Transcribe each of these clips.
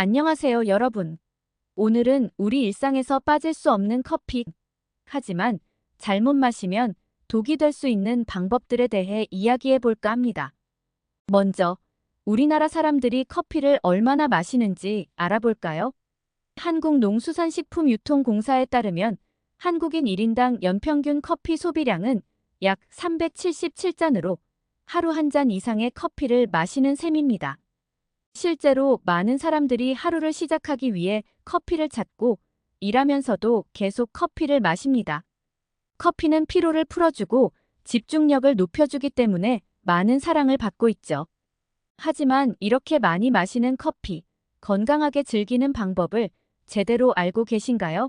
안녕하세요, 여러분. 오늘은 우리 일상에서 빠질 수 없는 커피. 하지만 잘못 마시면 독이 될 수 있는 방법들에 대해 이야기해 볼까 합니다. 먼저, 우리나라 사람들이 커피를 얼마나 마시는지 알아볼까요? 한국농수산식품유통공사에 따르면 한국인 1인당 연평균 커피 소비량은 약 377잔으로 하루 한 잔 이상의 커피를 마시는 셈입니다. 실제로 많은 사람들이 하루를 시작하기 위해 커피를 찾고 일하면서도 계속 커피를 마십니다. 커피는 피로를 풀어주고 집중력을 높여주기 때문에 많은 사랑을 받고 있죠. 하지만 이렇게 많이 마시는 커피, 건강하게 즐기는 방법을 제대로 알고 계신가요?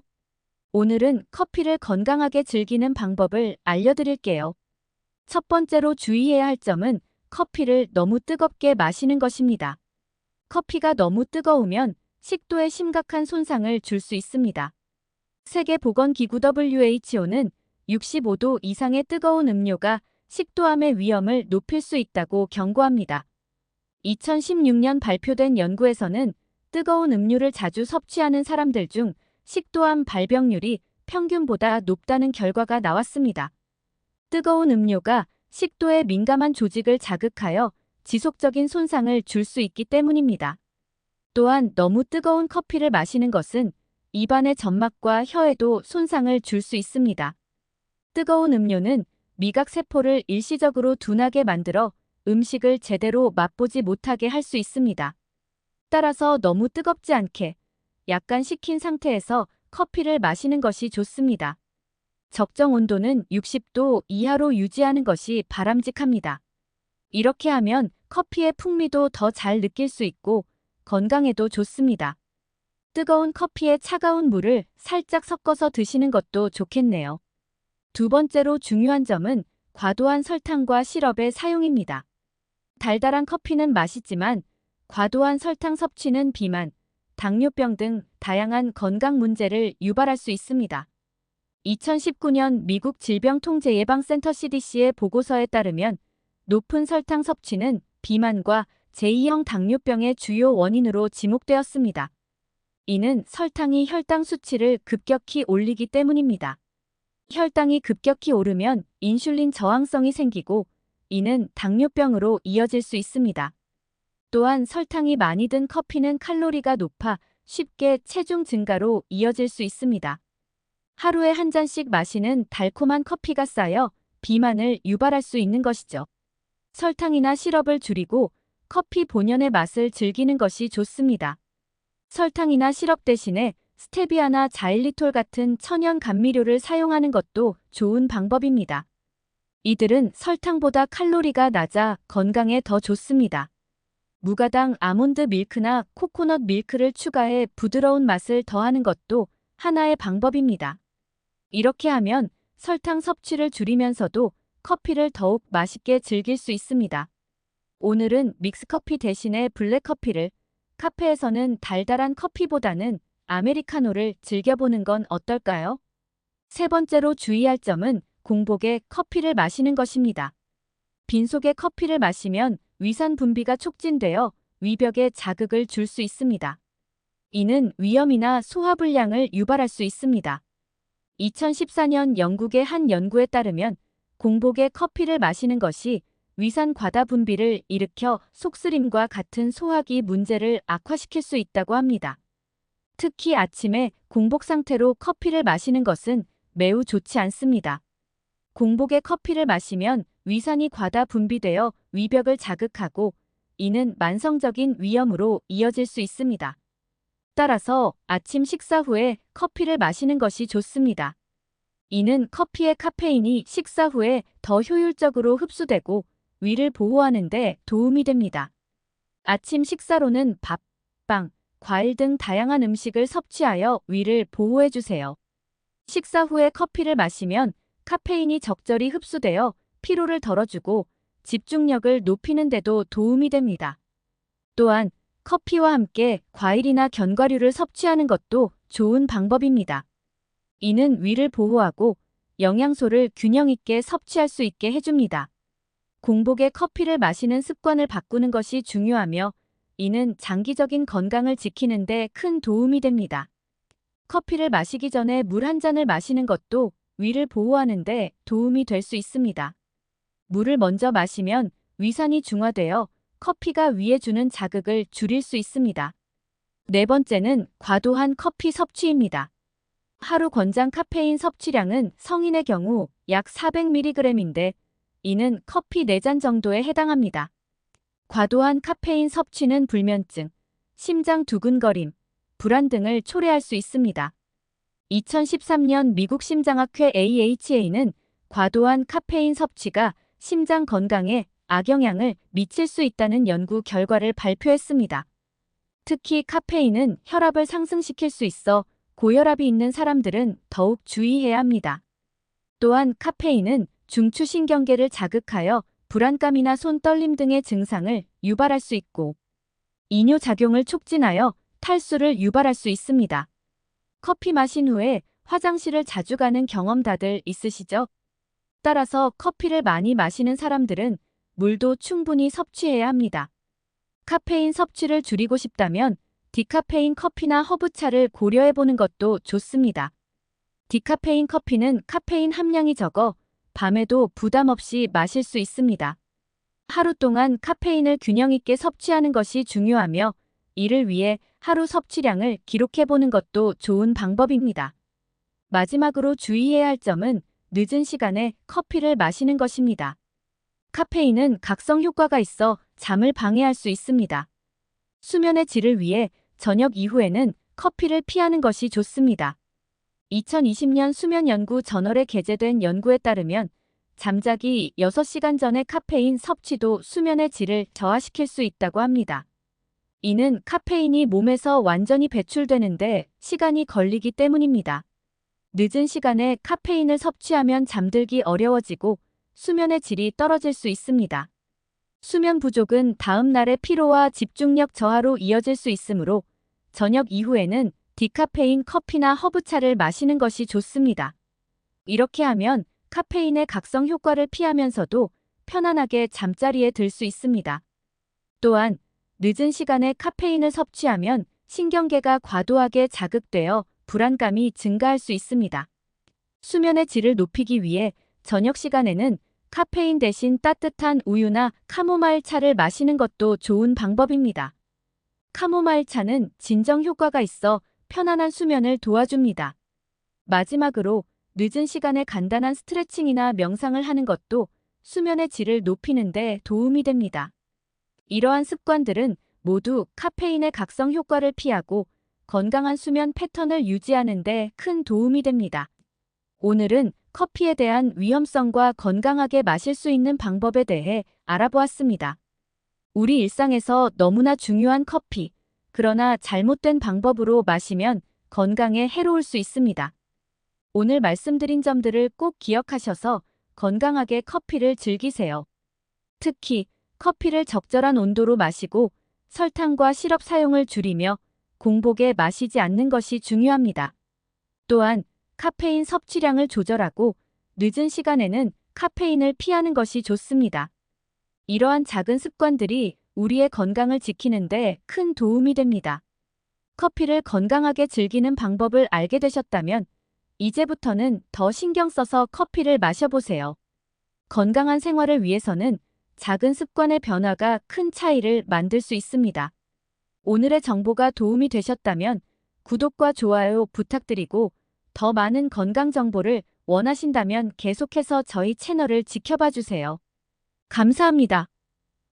오늘은 커피를 건강하게 즐기는 방법을 알려드릴게요. 첫 번째로 주의해야 할 점은 커피를 너무 뜨겁게 마시는 것입니다. 커피가 너무 뜨거우면 식도에 심각한 손상을 줄 수 있습니다. 세계보건기구 WHO는 65도 이상의 뜨거운 음료가 식도암의 위험을 높일 수 있다고 경고합니다. 2016년 발표된 연구에서는 뜨거운 음료를 자주 섭취하는 사람들 중 식도암 발병률이 평균보다 높다는 결과가 나왔습니다. 뜨거운 음료가 식도에 민감한 조직을 자극하여 지속적인 손상을 줄 수 있기 때문입니다. 또한 너무 뜨거운 커피를 마시는 것은 입안의 점막과 혀에도 손상을 줄 수 있습니다. 뜨거운 음료는 미각세포를 일시적으로 둔하게 만들어 음식을 제대로 맛보지 못하게 할 수 있습니다. 따라서 너무 뜨겁지 않게 약간 식힌 상태에서 커피를 마시는 것이 좋습니다. 적정 온도는 60도 이하로 유지하는 것이 바람직합니다. 이렇게 하면 커피의 풍미도 더 잘 느낄 수 있고 건강에도 좋습니다. 뜨거운 커피에 차가운 물을 살짝 섞어서 드시는 것도 좋겠네요. 두 번째로 중요한 점은 과도한 설탕과 시럽의 사용입니다. 달달한 커피는 맛있지만 과도한 설탕 섭취는 비만, 당뇨병 등 다양한 건강 문제를 유발할 수 있습니다. 2019년 미국 질병통제예방센터 CDC의 보고서에 따르면 높은 설탕 섭취는 비만과 제2형 당뇨병의 주요 원인으로 지목되었습니다. 이는 설탕이 혈당 수치를 급격히 올리기 때문입니다. 혈당이 급격히 오르면 인슐린 저항성이 생기고 이는 당뇨병으로 이어질 수 있습니다. 또한 설탕이 많이 든 커피는 칼로리가 높아 쉽게 체중 증가로 이어질 수 있습니다. 하루에 한 잔씩 마시는 달콤한 커피가 쌓여 비만을 유발할 수 있는 것이죠. 설탕이나 시럽을 줄이고 커피 본연의 맛을 즐기는 것이 좋습니다. 설탕이나 시럽 대신에 스테비아나 자일리톨 같은 천연 감미료를 사용하는 것도 좋은 방법입니다. 이들은 설탕보다 칼로리가 낮아 건강에 더 좋습니다. 무가당 아몬드 밀크나 코코넛 밀크를 추가해 부드러운 맛을 더하는 것도 하나의 방법입니다. 이렇게 하면 설탕 섭취를 줄이면서도 커피를 더욱 맛있게 즐길 수 있습니다. 오늘은 믹스커피 대신에 블랙커피를, 카페에서는 달달한 커피보다는 아메리카노를 즐겨보는 건 어떨까요? 세 번째로 주의할 점은 공복에 커피를 마시는 것입니다. 빈속에 커피를 마시면 위산 분비가 촉진되어 위벽에 자극을 줄 수 있습니다. 이는 위염이나 소화불량을 유발할 수 있습니다. 2014년 영국의 한 연구에 따르면 공복에 커피를 마시는 것이 위산 과다 분비를 일으켜 속쓰림과 같은 소화기 문제를 악화시킬 수 있다고 합니다. 특히 아침에 공복 상태로 커피를 마시는 것은 매우 좋지 않습니다. 공복에 커피를 마시면 위산이 과다 분비되어 위벽을 자극하고 이는 만성적인 위염으로 이어질 수 있습니다. 따라서 아침 식사 후에 커피를 마시는 것이 좋습니다. 이는 커피의 카페인이 식사 후에 더 효율적으로 흡수되고 위를 보호하는 데 도움이 됩니다. 아침 식사로는 밥, 빵, 과일 등 다양한 음식을 섭취하여 위를 보호해 주세요. 식사 후에 커피를 마시면 카페인이 적절히 흡수되어 피로를 덜어주고 집중력을 높이는 데도 도움이 됩니다. 또한 커피와 함께 과일이나 견과류를 섭취하는 것도 좋은 방법입니다. 이는 위를 보호하고 영양소를 균형 있게 섭취할 수 있게 해줍니다. 공복에 커피를 마시는 습관을 바꾸는 것이 중요하며 이는 장기적인 건강을 지키는 데 큰 도움이 됩니다. 커피를 마시기 전에 물 한 잔을 마시는 것도 위를 보호하는 데 도움이 될 수 있습니다. 물을 먼저 마시면 위산이 중화되어 커피가 위에 주는 자극을 줄일 수 있습니다. 네 번째는 과도한 커피 섭취입니다. 하루 권장 카페인 섭취량은 성인의 경우 약 400mg인데 이는 커피 4잔 정도에 해당합니다. 과도한 카페인 섭취는 불면증, 심장 두근거림, 불안 등을 초래할 수 있습니다. 2013년 미국 심장학회 AHA는 과도한 카페인 섭취가 심장 건강에 악영향을 미칠 수 있다는 연구 결과를 발표했습니다. 특히 카페인은 혈압을 상승시킬 수 있어 고혈압이 있는 사람들은 더욱 주의해야 합니다. 또한 카페인은 중추신경계를 자극하여 불안감이나 손 떨림 등의 증상을 유발할 수 있고 이뇨작용을 촉진하여 탈수를 유발할 수 있습니다. 커피 마신 후에 화장실을 자주 가는 경험 다들 있으시죠? 따라서 커피를 많이 마시는 사람들은 물도 충분히 섭취해야 합니다. 카페인 섭취를 줄이고 싶다면 디카페인 커피나 허브차를 고려해보는 것도 좋습니다. 디카페인 커피는 카페인 함량이 적어 밤에도 부담 없이 마실 수 있습니다. 하루 동안 카페인을 균형 있게 섭취하는 것이 중요하며 이를 위해 하루 섭취량을 기록해보는 것도 좋은 방법입니다. 마지막으로 주의해야 할 점은 늦은 시간에 커피를 마시는 것입니다. 카페인은 각성 효과가 있어 잠을 방해할 수 있습니다. 수면의 질을 위해 저녁 이후에는 커피를 피하는 것이 좋습니다. 2020년 수면 연구 저널에 게재된 연구에 따르면 잠자기 6시간 전의 카페인 섭취도 수면의 질을 저하시킬 수 있다고 합니다. 이는 카페인이 몸에서 완전히 배출되는데 시간이 걸리기 때문입니다. 늦은 시간에 카페인을 섭취하면 잠들기 어려워지고 수면의 질이 떨어질 수 있습니다. 수면 부족은 다음 날의 피로와 집중력 저하로 이어질 수 있으므로 저녁 이후에는 디카페인 커피나 허브차를 마시는 것이 좋습니다. 이렇게 하면 카페인의 각성 효과를 피하면서도 편안하게 잠자리에 들 수 있습니다. 또한 늦은 시간에 카페인을 섭취하면 신경계가 과도하게 자극되어 불안감이 증가할 수 있습니다. 수면의 질을 높이기 위해 저녁 시간에는 카페인 대신 따뜻한 우유나 카모마일 차를 마시는 것도 좋은 방법입니다. 카모마일 차는 진정 효과가 있어 편안한 수면을 도와줍니다. 마지막으로 늦은 시간에 간단한 스트레칭이나 명상을 하는 것도 수면의 질을 높이는 데 도움이 됩니다. 이러한 습관들은 모두 카페인의 각성 효과를 피하고 건강한 수면 패턴을 유지하는 데 큰 도움이 됩니다. 오늘은 커피에 대한 위험성과 건강하게 마실 수 있는 방법에 대해 알아보았습니다. 우리 일상에서 너무나 중요한 커피, 그러나 잘못된 방법으로 마시면 건강에 해로울 수 있습니다. 오늘 말씀드린 점들을 꼭 기억하셔서 건강하게 커피를 즐기세요. 특히 커피를 적절한 온도로 마시고 설탕과 시럽 사용을 줄이며 공복에 마시지 않는 것이 중요합니다. 또한 카페인 섭취량을 조절하고 늦은 시간에는 카페인을 피하는 것이 좋습니다. 이러한 작은 습관들이 우리의 건강을 지키는 데 큰 도움이 됩니다. 커피를 건강하게 즐기는 방법을 알게 되셨다면 이제부터는 더 신경 써서 커피를 마셔보세요. 건강한 생활을 위해서는 작은 습관의 변화가 큰 차이를 만들 수 있습니다. 오늘의 정보가 도움이 되셨다면 구독과 좋아요 부탁드리고 더 많은 건강 정보를 원하신다면 계속해서 저희 채널을 지켜봐 주세요. 감사합니다.